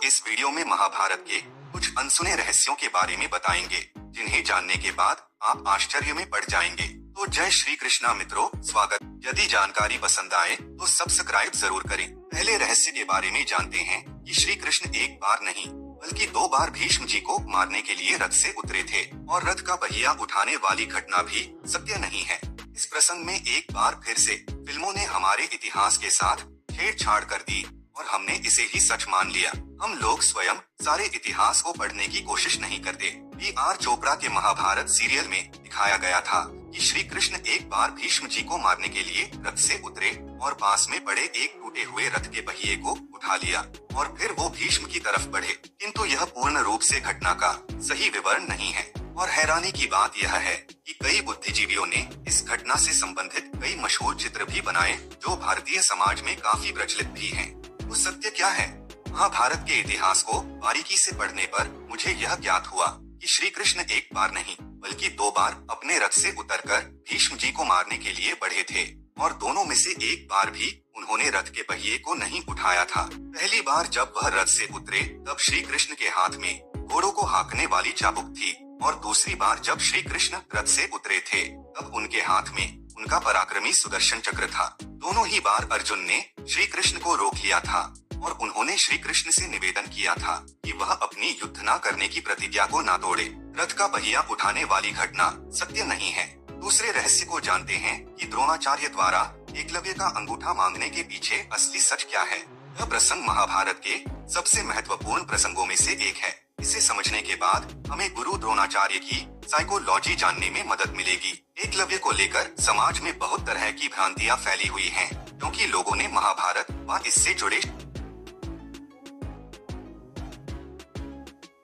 इस वीडियो में महाभारत के कुछ अनसुने रहस्यों के बारे में बताएंगे, जिन्हें जानने के बाद आप आश्चर्य में पड़ जाएंगे। तो जय श्री कृष्णा मित्रों, स्वागत। यदि जानकारी पसंद आए तो सब्सक्राइब जरूर करें। पहले रहस्य के बारे में जानते हैं कि श्री कृष्ण एक बार नहीं बल्कि 2 बार भीष्म जी को मारने के लिए रथ से उतरे थे, और रथ का पहिया उठाने वाली घटना भी सत्य नहीं है। इस प्रसंग में एक बार फिर से फिल्मों ने हमारे इतिहास के साथ छेड़छाड़ कर दी और हमने इसे ही सच मान लिया। हम लोग स्वयं सारे इतिहास को पढ़ने की कोशिश नहीं करते। B.R. चोपड़ा के महाभारत सीरियल में दिखाया गया था कि श्री कृष्ण एक बार भीष्म जी को मारने के लिए रथ से उतरे और पास में पड़े एक टूटे हुए रथ के पहिए को उठा लिया और फिर वो भीष्म की तरफ बढ़े, किंतु यह पूर्ण रूप से घटना का सही विवरण नहीं है। और हैरानी की बात यह है कि कई बुद्धिजीवियों ने इस घटना से संबंधित कई मशहूर चित्र भी बनाए, जो भारतीय समाज में काफी प्रचलित भी हैं। तो सत्य क्या है? महाभारत के इतिहास को बारीकी से पढ़ने पर मुझे यह ज्ञात हुआ कि श्री कृष्ण एक बार नहीं बल्कि 2 बार अपने रथ से उतरकर भीष्म जी को मारने के लिए बढ़े थे, और दोनों में से एक बार भी उन्होंने रथ के पहिए को नहीं उठाया था। पहली बार जब वह रथ से उतरे तब श्री कृष्ण के हाथ में घोड़ों को हाँकने वाली चाबुक थी, और दूसरी बार जब श्री कृष्ण रथ से उतरे थे तब उनके हाथ में उनका पराक्रमी सुदर्शन चक्र था। दोनों ही बार अर्जुन ने श्री कृष्ण को रोक लिया था और उन्होंने श्री कृष्ण से निवेदन किया था कि वह अपनी युद्ध न करने की प्रतिज्ञा को न तोड़े। रथ का पहिया उठाने वाली घटना सत्य नहीं है। दूसरे रहस्य को जानते हैं कि द्रोणाचार्य द्वारा एकलव्य का अंगूठा मांगने के पीछे असली सच क्या है। यह प्रसंग महाभारत के सबसे महत्वपूर्ण प्रसंगों में से एक है। इसे समझने के बाद हमें गुरु द्रोणाचार्य की साइकोलॉजी जानने में मदद मिलेगी। एकलव्य को लेकर समाज में बहुत तरह की भ्रांतियां फैली हुई हैं, क्योंकि लोगों ने महाभारत व इससे जुड़े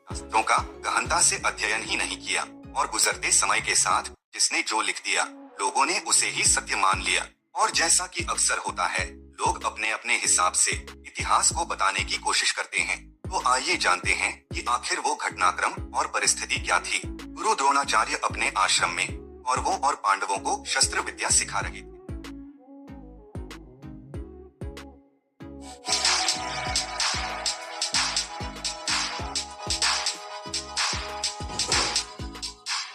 शास्त्रों का गहनता से अध्ययन ही नहीं किया, और गुजरते समय के साथ जिसने जो लिख दिया लोगों ने उसे ही सत्य मान लिया। और जैसा कि अक्सर होता है, लोग अपने अपने हिसाब से इतिहास को बताने की कोशिश करते हैं। तो आइए जानते हैं कि आखिर वो घटनाक्रम और परिस्थिति क्या थी। गुरु द्रोणाचार्य अपने आश्रम में कौरवों और पांडवों को शस्त्र विद्या सिखा रहे थे।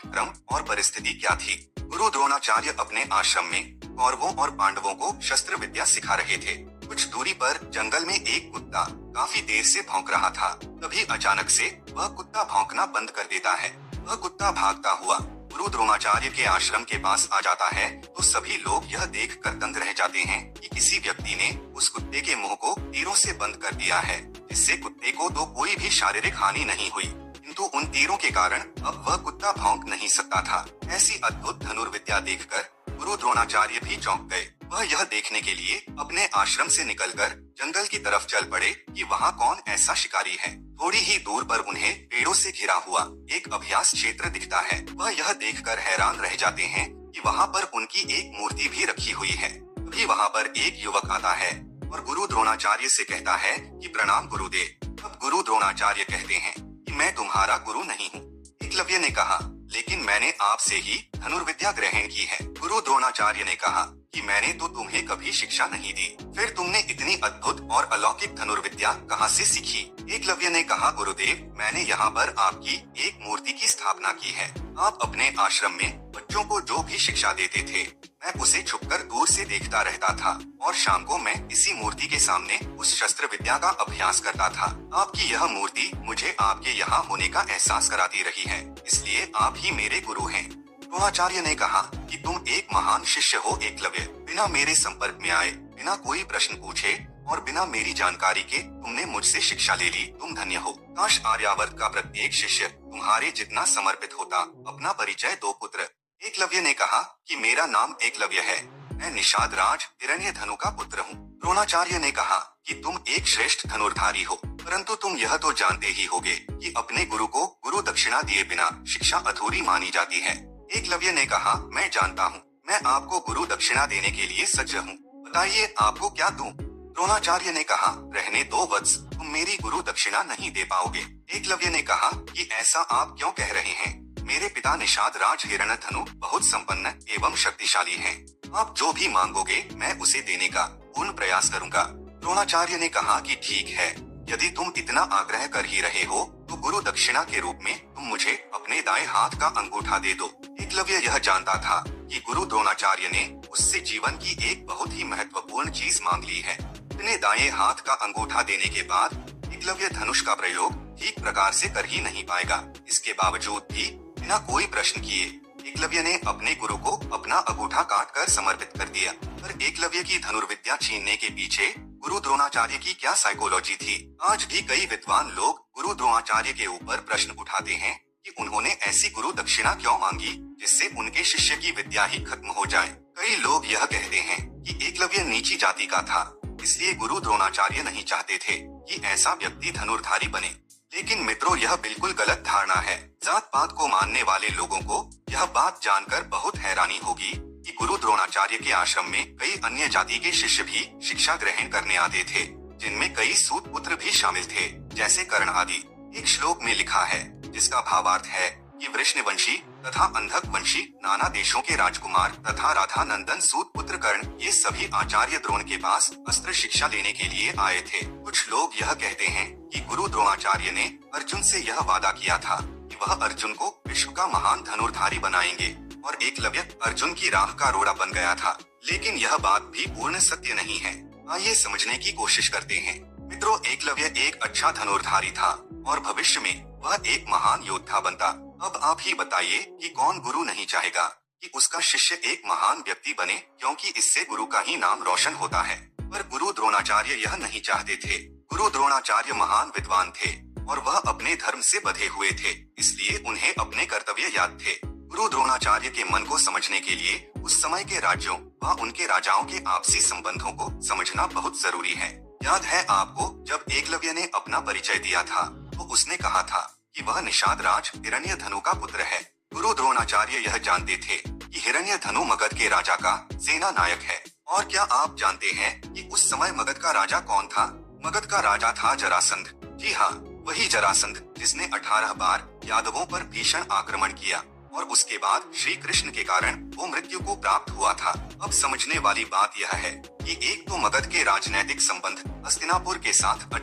क्रम और परिस्थिति क्या थी? गुरु द्रोणाचार्य अपने आश्रम में कौरवों और पांडवों को शस्त्र विद्या सिखा रहे थे। कुछ दूरी पर जंगल में एक कुत्ता काफी देर से भौंक रहा था। तभी अचानक से वह कुत्ता भौंकना बंद कर देता है। वह कुत्ता भागता हुआ गुरु द्रोणाचार्य के आश्रम के पास आ जाता है, तो सभी लोग यह देखकर दंग रह जाते हैं कि किसी व्यक्ति ने उस कुत्ते के मुंह को तीरों से बंद कर दिया है, जिससे कुत्ते को तो कोई भी शारीरिक हानि नहीं हुई, किंतु उन तीरों के कारण अब वह कुत्ता भौंक नहीं सकता था। ऐसी अद्भुत धनुर्विद्या देखकर गुरु द्रोणाचार्य भी चौंक गए। वह यह देखने के लिए अपने आश्रम से निकलकर जंगल की तरफ चल पड़े कि वहाँ कौन ऐसा शिकारी है। थोड़ी ही दूर पर उन्हें पेड़ों से घिरा हुआ एक अभ्यास क्षेत्र दिखता है। वह यह देखकर हैरान रह जाते हैं कि वहाँ पर उनकी एक मूर्ति भी रखी हुई है। तभी वहाँ पर एक युवक आता है और गुरु द्रोणाचार्य से कहता है कि प्रणाम गुरुदेव। अब गुरु द्रोणाचार्य कहते हैं कि मैं तुम्हारा गुरु नहीं हूँ। एकलव्य ने कहा, लेकिन मैंने आपसे ही धनुर्विद्या ग्रहण की है। गुरु द्रोणाचार्य ने कहा कि मैंने तो तुम्हें कभी शिक्षा नहीं दी, फिर तुमने इतनी अद्भुत और अलौकिक धनुर्विद्या कहाँ से सीखी? एकलव्य ने कहा, गुरुदेव, मैंने यहाँ पर आपकी एक मूर्ति की स्थापना की है। आप अपने आश्रम में बच्चों को जो भी शिक्षा देते थे, मैं उसे छुपकर दूर से देखता रहता था, और शाम को मैं इसी मूर्ति के सामने उस शस्त्र विद्या का अभ्यास करता था। आपकी यह मूर्ति मुझे आपके यहाँ होने का एहसास कराती रही है, इसलिए आप ही मेरे गुरु हैं। द्रोणाचार्य ने कहा कि तुम एक महान शिष्य हो एकलव्य। बिना मेरे संपर्क में आए, बिना कोई प्रश्न पूछे और बिना मेरी जानकारी के तुमने मुझसे शिक्षा ले ली। तुम धन्य हो। काश आर्यावर्त का प्रत्येक शिष्य तुम्हारे जितना समर्पित होता। अपना परिचय दो पुत्र। एकलव्य ने कहा कि मेरा नाम एकलव्य है, मैं निषाद राज हिरण्यधनु का पुत्र हूँ। द्रोणाचार्य ने कहा कि तुम एक श्रेष्ठ धनुर्धारी हो, परंतु तुम यह तो जानते ही होगे कि अपने गुरु को गुरु दक्षिणा दिए बिना शिक्षा अधूरी मानी जाती है। एकलव्य ने कहा, मैं जानता हूँ, मैं आपको गुरु दक्षिणा देने के लिए सज्ज हूँ, बताइए आपको क्या दूं? द्रोणाचार्य ने कहा, रहने दो वत्स, तुम मेरी गुरु दक्षिणा नहीं दे पाओगे। एकलव्य ने कहा कि ऐसा आप क्यों कह रहे हैं? मेरे पिता निषाद राज हिरण्यधनु बहुत संपन्न एवं शक्तिशाली हैं। आप जो भी मांगोगे मैं उसे देने का पूर्ण प्रयास करूंगा। द्रोणाचार्य ने कहा कि ठीक है, यदि तुम इतना आग्रह कर ही रहे हो तो गुरु दक्षिणा के रूप में तुम मुझे अपने दाएं हाथ का अंगूठा दे दो। एकलव्य यह जानता था कि गुरु द्रोणाचार्य ने उससे जीवन की एक बहुत ही महत्वपूर्ण चीज मांग ली है। अपने दाएं हाथ का अंगूठा देने के बाद एकलव्य धनुष का प्रयोग ठीक प्रकार से कर ही नहीं पाएगा। इसके बावजूद भी बिना कोई प्रश्न किए एकलव्य ने अपने गुरु को अपना अंगूठा काटकर समर्पित कर दिया। पर एकलव्य की धनुर्विद्या छीनने के पीछे गुरु द्रोणाचार्य की क्या साइकोलॉजी थी? आज भी कई विद्वान लोग गुरु द्रोणाचार्य के ऊपर प्रश्न उठाते हैं कि उन्होंने ऐसी गुरु दक्षिणा क्यों मांगी जिससे उनके शिष्य की विद्या ही खत्म हो जाए। कई लोग यह कहते हैं कि एकलव्य नीची जाति का था, इसलिए गुरु द्रोणाचार्य नहीं चाहते थे कि ऐसा व्यक्ति धनुर्धारी बने। लेकिन मित्रों, यह बिल्कुल गलत धारणा है। जात पात को मानने वाले लोगों को यह बात जानकर बहुत हैरानी होगी कि गुरु द्रोणाचार्य के आश्रम में कई अन्य जाति के शिष्य भी शिक्षा ग्रहण करने आते थे, जिनमें कई सूत पुत्र भी शामिल थे, जैसे कर्ण आदि। एक श्लोक में लिखा है, जिसका भावार्थ है कि वृष्णवंशी तथा अंधक वंशी नाना देशों के राजकुमार तथा राधा नंदन सूत पुत्र कर्ण ये सभी आचार्य द्रोण के पास अस्त्र शिक्षा लेने के लिए आए थे। कुछ लोग यह कहते हैं कि गुरु द्रोणाचार्य ने अर्जुन से यह वादा किया था कि वह अर्जुन को विश्व का महान धनुर्धारी बनाएंगे और एकलव्य अर्जुन की राह का रोड़ा बन गया था। लेकिन यह बात भी पूर्ण सत्य नहीं है। आइए समझने की कोशिश करते हैं। मित्रों, एकलव्य एक अच्छा धनुर्धारी था और भविष्य में वह एक महान योद्धा बनता। अब आप ही बताइए कि कौन गुरु नहीं चाहेगा कि उसका शिष्य एक महान व्यक्ति बने, क्योंकि इससे गुरु का ही नाम रोशन होता है। पर गुरु द्रोणाचार्य यह नहीं चाहते थे। गुरु द्रोणाचार्य महान विद्वान थे और वह अपने धर्म से बंधे हुए थे, इसलिए उन्हें अपने कर्तव्य याद थे। गुरु द्रोणाचार्य के मन को समझने के लिए उस समय के राज्यों व उनके राजाओं के आपसी संबंधों को समझना बहुत जरूरी है। याद है आपको, जब एकलव्य ने अपना परिचय दिया था तो उसने कहा था कि वह निषाद राज हिरण्यधनु का पुत्र है। गुरु द्रोणाचार्य यह जानते थे कि हिरण्यधनु मगध के राजा का सेना नायक है। और क्या आप जानते हैं कि उस समय मगध का राजा कौन था? मगध का राजा था जरासंध। जी हाँ, वही जरासंध जिसने 18 बार यादवों पर भीषण आक्रमण किया और उसके बाद श्री कृष्ण के कारण वो मृत्यु को प्राप्त हुआ था। अब समझने वाली बात यह है कि एक तो मगध के राजनैतिक संबंध हस्तिनापुर के साथ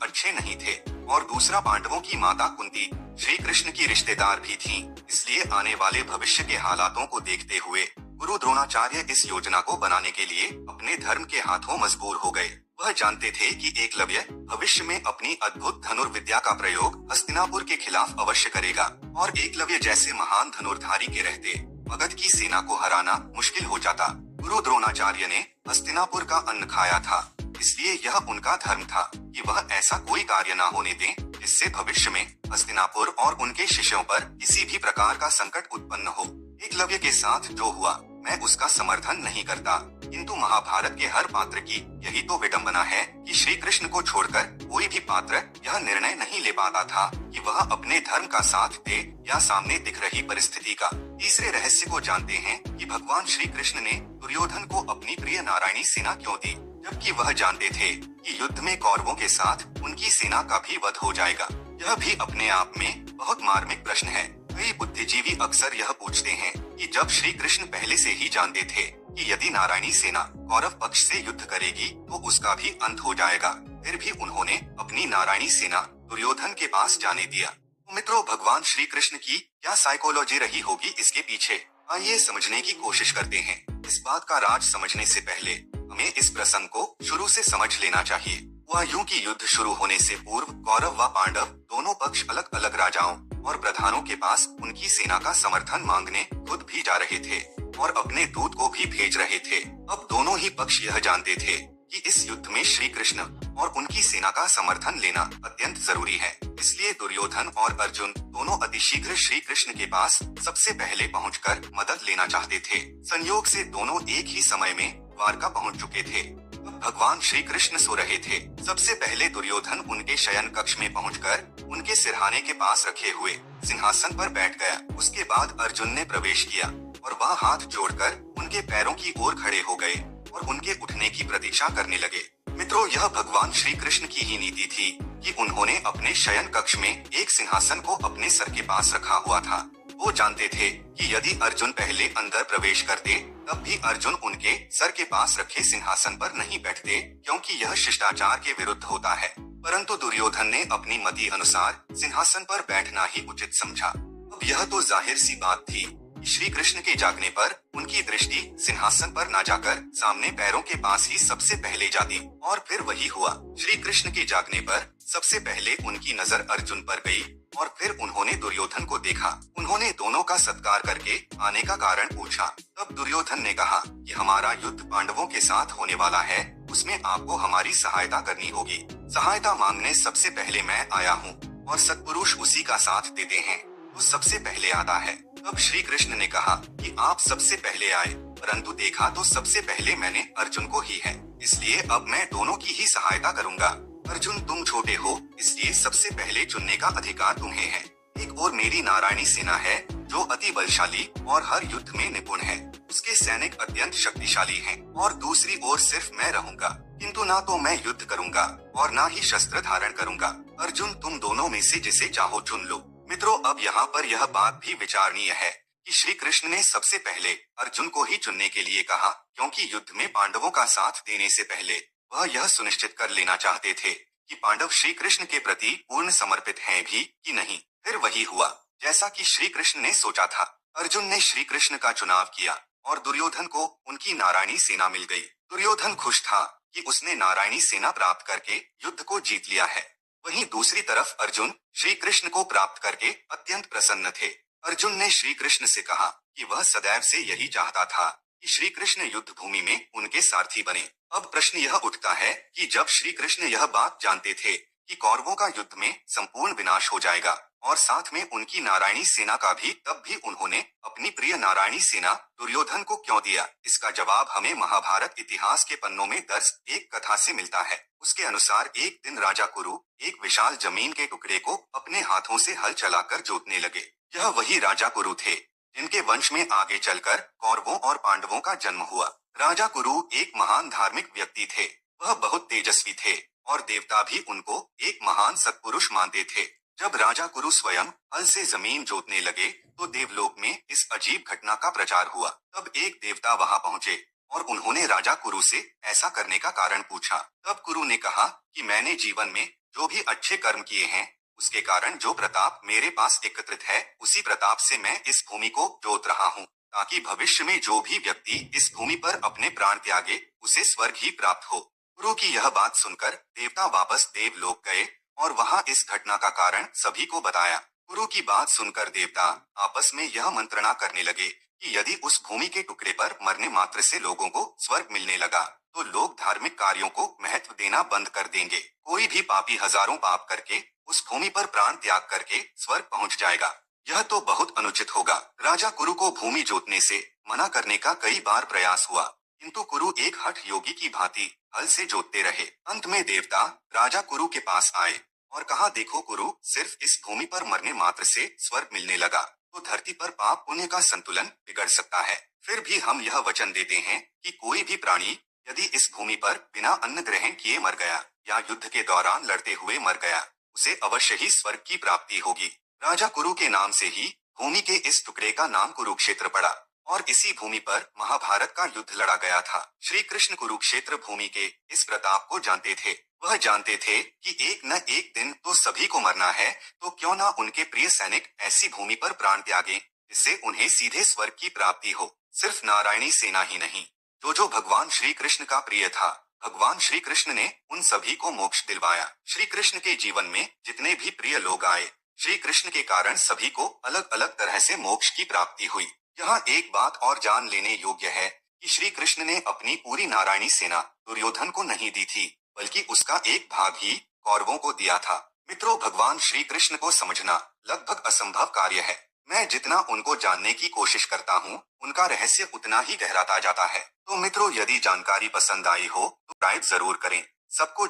अच्छे नहीं थे और दूसरा पांडवों की माता कुंती श्री कृष्ण की रिश्तेदार भी थीं। इसलिए आने वाले भविष्य के हालातों को देखते हुए गुरु द्रोणाचार्य इस योजना को बनाने के लिए अपने धर्म के हाथों मजबूर हो गए। वह जानते थे कि एकलव्य भविष्य में अपनी अद्भुत धनुर्विद्या का प्रयोग हस्तिनापुर के खिलाफ अवश्य करेगा और एकलव्य जैसे महान धनुर्धारी के रहते मगध की सेना को हराना मुश्किल हो जाता। गुरु द्रोणाचार्य ने हस्तिनापुर का अन्न खाया था, इसलिए यह उनका धर्म था कि वह ऐसा कोई कार्य न होने दें जिससे भविष्य में हस्तिनापुर और उनके शिष्यों पर किसी भी प्रकार का संकट उत्पन्न हो। एकलव्य के साथ जो हुआ मैं उसका समर्थन नहीं करता, किंतु महाभारत के हर पात्र की यही तो विडंबना है कि श्री कृष्ण को छोड़कर कोई भी पात्र यह निर्णय नहीं ले पाता था कि वह अपने धर्म का साथ दे या सामने दिख रही परिस्थिति का। तीसरे रहस्य को जानते हैं कि भगवान श्री कृष्ण ने दुर्योधन को अपनी प्रिय नारायणी सेना क्यों दी, जबकि वह जानते थे कि युद्ध में कौरवों के साथ उनकी सेना का भी वध हो जाएगा। यह भी अपने आप में बहुत मार्मिक प्रश्न है। कई बुद्धिजीवी अक्सर यह पूछते हैं कि जब श्री कृष्ण पहले से ही जानते थे कि यदि नारायणी सेना कौरव पक्ष से युद्ध करेगी तो उसका भी अंत हो जाएगा, फिर भी उन्होंने अपनी नारायणी सेना दुर्योधन के पास जाने दिया। तो मित्रों, भगवान श्री कृष्ण की क्या साइकोलॉजी रही होगी इसके पीछे? आइए समझने की कोशिश करते हैं। इस बात का राज समझने से पहले हमें इस प्रसंग को शुरू से समझ लेना चाहिए। हुआ यूं कि युद्ध शुरू होने से पूर्व कौरव व पांडव दोनों पक्ष अलग अलग राजाओं और प्रधानों के पास उनकी सेना का समर्थन मांगने खुद भी जा रहे थे और अपने दूत को भी भेज रहे थे। अब दोनों ही पक्ष यह जानते थे कि इस युद्ध में श्री कृष्ण और उनकी सेना का समर्थन लेना अत्यंत जरूरी है। इसलिए दुर्योधन और अर्जुन दोनों अतिशीघ्र श्री कृष्ण के पास सबसे पहले पहुंचकर मदद लेना चाहते थे। संयोग से दोनों एक ही समय में द्वारका पहुंच चुके थे। भगवान श्री कृष्ण सो रहे थे। सबसे पहले दुर्योधन उनके शयन कक्ष में पहुंचकर उनके सिरहाने के पास रखे हुए सिंहासन पर बैठ गया। उसके बाद अर्जुन ने प्रवेश किया और वह हाथ जोड़कर उनके पैरों की ओर खड़े हो गए और उनके उठने की प्रतीक्षा करने लगे। मित्रों, यह भगवान श्री कृष्ण की ही नीति थी कि उन्होंने अपने शयन कक्ष में एक सिंहासन को अपने सर के पास रखा हुआ था। वो जानते थे कि यदि अर्जुन पहले अंदर प्रवेश करते तब भी अर्जुन उनके सर के पास रखे सिंहासन पर नहीं बैठते, क्योंकि यह शिष्टाचार के विरुद्ध होता है। परंतु दुर्योधन ने अपनी मति अनुसार सिंहासन पर बैठना ही उचित समझा। अब यह तो जाहिर सी बात थी कि श्री कृष्ण के जागने पर उनकी दृष्टि सिंहासन पर न जाकर सामने पैरों के पास ही सबसे पहले जाती, और फिर वही हुआ। श्री कृष्ण के जागने पर सबसे पहले उनकी नजर अर्जुन पर गई और फिर उन्होंने दुर्योधन को देखा। उन्होंने दोनों का सत्कार करके आने का कारण पूछा। तब दुर्योधन ने कहा कि हमारा युद्ध पांडवों के साथ होने वाला है, उसमें आपको हमारी सहायता करनी होगी। सहायता मांगने सबसे पहले मैं आया हूँ और सत्पुरुष उसी का साथ देते हैं तो सबसे पहले आता है। तब श्री कृष्ण ने कहा कि आप सबसे पहले आए, परंतु देखा तो सबसे पहले मैंने अर्जुन को ही है, इसलिए अब मैं दोनों की ही सहायता करूंगा। अर्जुन तुम छोटे हो, इसलिए सबसे पहले चुनने का अधिकार तुम्हें है। एक और मेरी नारायणी सेना है जो अति बलशाली और हर युद्ध में निपुण है, उसके सैनिक अत्यंत शक्तिशाली हैं, और दूसरी ओर सिर्फ मैं रहूंगा, किंतु ना तो मैं युद्ध करूंगा और ना ही शस्त्र धारण करूंगा। अर्जुन तुम दोनों में से जिसे चाहो चुन लो। मित्रों, अब यहाँ पर यह बात भी विचारणीय है कि श्री कृष्ण ने सबसे पहले अर्जुन को ही चुनने के लिए कहा, क्योंकि युद्ध में पांडवों का साथ देने से पहले वह यह सुनिश्चित कर लेना चाहते थे कि पांडव श्री कृष्ण के प्रति पूर्ण समर्पित हैं भी कि नहीं। फिर वही हुआ जैसा कि श्री कृष्ण ने सोचा था। अर्जुन ने श्री कृष्ण का चुनाव किया और दुर्योधन को उनकी नारायणी सेना मिल गई। दुर्योधन खुश था कि उसने नारायणी सेना प्राप्त करके युद्ध को जीत लिया है। वहीं दूसरी तरफ अर्जुन श्री कृष्ण को प्राप्त करके अत्यंत प्रसन्न थे। अर्जुन ने श्री कृष्ण से कहा कि वह सदैव से यही चाहता था कि श्री कृष्ण युद्ध भूमि में उनके सारथी बने। अब प्रश्न यह उठता है कि जब श्री कृष्ण यह बात जानते थे कि कौरवों का युद्ध में संपूर्ण विनाश हो जाएगा और साथ में उनकी नारायणी सेना का भी, तब भी उन्होंने अपनी प्रिय नारायणी सेना दुर्योधन को क्यों दिया? इसका जवाब हमें महाभारत इतिहास के पन्नों में दर्ज एक कथा से मिलता है। उसके अनुसार एक दिन राजा कुरु एक विशाल जमीन के टुकड़े को अपने हाथों से हल चलाकर जोतने लगे। यह वही राजा कुरु थे जिनके वंश में आगे चलकर कौरवों और पांडवों का जन्म हुआ। राजा कुरु एक महान धार्मिक व्यक्ति थे। वह बहुत तेजस्वी थे और देवता भी उनको एक महान सत्पुरुष मानते थे। जब राजा कुरु स्वयं हल से जमीन जोतने लगे तो देवलोक में इस अजीब घटना का प्रचार हुआ। तब एक देवता वहां पहुंचे और उन्होंने राजा कुरु से ऐसा करने का कारण पूछा। तब कुरु ने कहा कि मैंने जीवन में जो भी अच्छे कर्म किए हैं उसके कारण जो प्रताप मेरे पास एकत्रित है, उसी प्रताप से मैं इस भूमि को जोत रहा हूँ, ताकि भविष्य में जो भी व्यक्ति इस भूमि पर अपने प्राण त्यागे उसे स्वर्ग ही प्राप्त हो। गुरु की यह बात सुनकर देवता वापस देवलोक गए और वहां इस घटना का कारण सभी को बताया। गुरु की बात सुनकर देवता आपस में यह मंत्रणा करने लगे कि यदि उस भूमि के टुकड़े पर मरने मात्र से लोगों को स्वर्ग मिलने लगा तो लोग धार्मिक कार्यों को महत्व देना बंद कर देंगे। कोई भी पापी हजारों पाप करके उस भूमि पर प्राण त्याग करके स्वर्ग पहुंच जाएगा। यह तो बहुत अनुचित होगा। राजा कुरु को भूमि जोतने से मना करने का कई बार प्रयास हुआ, किंतु कुरु एक हठ योगी की भांति हल से जोतते रहे। अंत में देवता राजा कुरु के पास आए और कहा, देखो कुरु, सिर्फ इस भूमि पर मरने मात्र से स्वर्ग मिलने लगा तो धरती पर पाप पुण्य का संतुलन बिगड़ सकता है। फिर भी हम यह वचन देते हैं कि कोई भी प्राणी यदि इस भूमि पर बिना अन्न ग्रहण किए मर गया या युद्ध के दौरान लड़ते हुए मर गया, उसे अवश्य ही स्वर्ग की प्राप्ति होगी। राजा कुरु के नाम से ही भूमि के इस टुकड़े का नाम कुरुक्षेत्र पड़ा और इसी भूमि पर महाभारत का युद्ध लड़ा गया था। श्री कृष्ण कुरुक्षेत्र भूमि के इस प्रताप को जानते थे। वह जानते थे कि एक न एक दिन तो सभी को मरना है, तो क्यों न उनके प्रिय सैनिक ऐसी भूमि पर प्राण त्यागें जिससे उन्हें सीधे स्वर्ग की प्राप्ति हो। सिर्फ नारायणी सेना ही नहीं, जो भगवान श्री कृष्ण का प्रिय था, भगवान श्री कृष्ण ने उन सभी को मोक्ष दिलवाया। श्री कृष्ण के जीवन में जितने भी प्रिय लोग आए, श्री कृष्ण के कारण सभी को अलग अलग तरह से मोक्ष की प्राप्ति हुई। यहाँ एक बात और जान लेने योग्य है कि श्री कृष्ण ने अपनी पूरी नारायणी सेना दुर्योधन को नहीं दी थी, बल्कि उसका एक भाग ही कौरवों को दिया था। मित्रों, भगवान श्री कृष्ण को समझना लगभग असंभव कार्य है। मैं जितना उनको जानने की कोशिश करता हूँ, उनका रहस्य उतना ही गहराता जाता है। तो मित्रों, यदि जानकारी पसंद आई हो तो लाइक जरूर करें। सबको